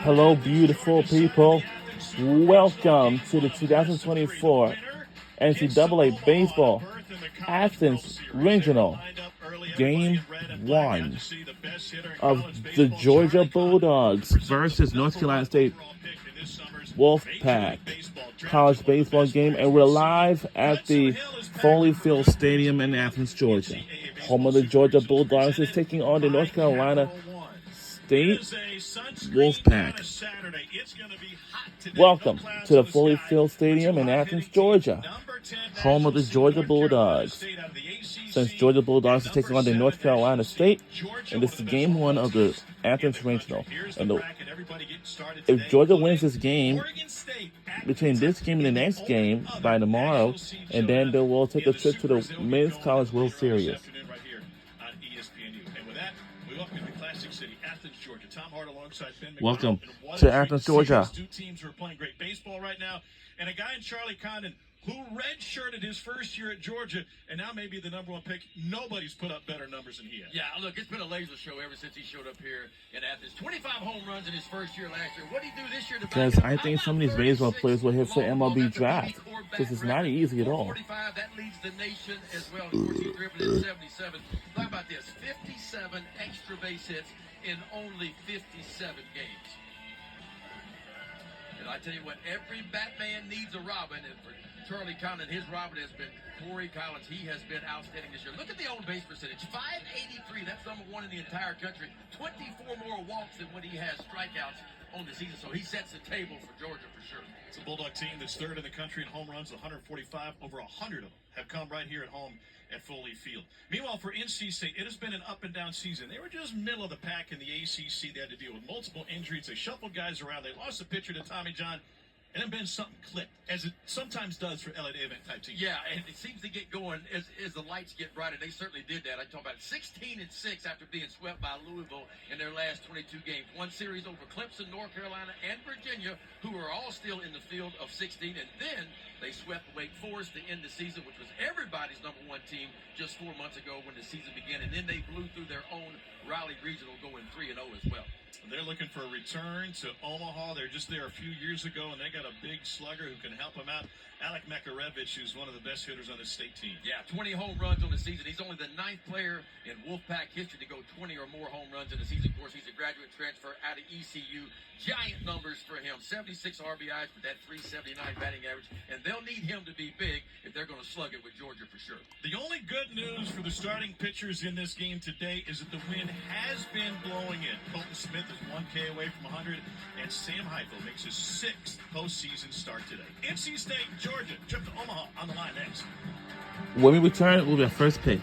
Hello, beautiful people. Welcome to the 2024 NCAA Baseball Athens Regional Game 1 of the Georgia Bulldogs versus North Carolina State Wolfpack college baseball game, and we're live at the Foley Field Stadium in Athens, Georgia. Home of the Georgia Bulldogs is taking on the North Carolina State Wolfpack. Welcome to the Foley Field Stadium in Athens, Georgia, home of the Georgia Bulldogs. Since Georgia Bulldogs is taking on the North Carolina State, and this is game 1 of the Athens Regional. And if Georgia wins this game, between this game and the next game by tomorrow, and then they will take a trip to the Men's College World Series. Welcome to Athens, Georgia. Two teams are playing great baseball right now, and a guy in Charlie Condon who redshirted his first year at Georgia, and now maybe the #1 pick. Nobody's put up better numbers than he has. Yeah, look, it's been a laser show ever since he showed up here in Athens. 25 home runs in his first year last year. What did he do this year? Because I think some of these baseball players will hit for MLB draft. This is not easy at all. 45, that leads the nation as well. Of course, he dribbled in 77. How about this? 57 extra base hits in only 57 games. And I tell you what, every Batman needs a Robin, and for Charlie Condon, his Robin has been Corey Collins. He has been outstanding this year. Look at the on base percentage, 583. That's #1 in the entire country. 24 more walks than when he has strikeouts on the season. So he sets the table for Georgia for sure. It's a Bulldog team that's third in the country in home runs, 145. Over 100 of them have come right here at home at Foley Field. Meanwhile, for NC State, it has been an up-and-down season. They were just middle of the pack in the ACC. They had to deal with multiple injuries. They shuffled guys around. They lost a pitcher to Tommy John. And then Ben something clicked, as it sometimes does for LA event type teams. Yeah, and it seems to get going as the lights get brighter. They certainly did that. I talk about 16-6 after being swept by Louisville in their last 22 games. One series over Clemson, North Carolina, and Virginia, who are all still in the field of 16. And then they swept Wake Forest to end the season, which was everybody's #1 team just 4 months ago when the season began. And then they blew through their own Raleigh Regional, going 3-0 as well. They're looking for a return to Omaha. They're just there a few years ago, and they got a big slugger who can help them out. Alec Makarevich, who's one of the best hitters on the state team. Yeah, 20 home runs on the season. He's only the 9th player in Wolfpack history to go 20 or more home runs in the season. Of course, he's a graduate transfer out of ECU. Giant numbers for him. 76 RBIs with that 379 batting average. And they'll need him to be big if they're going to slug it with Georgia for sure. The only good news for the starting pitchers in this game today is that the wind has been blowing in. Colton Smith is 1K away from 100, and Sam Heifel makes his 6th postseason start today. NC State, Georgia, trip to Omaha on the line next. When we return, it will be our first pitch.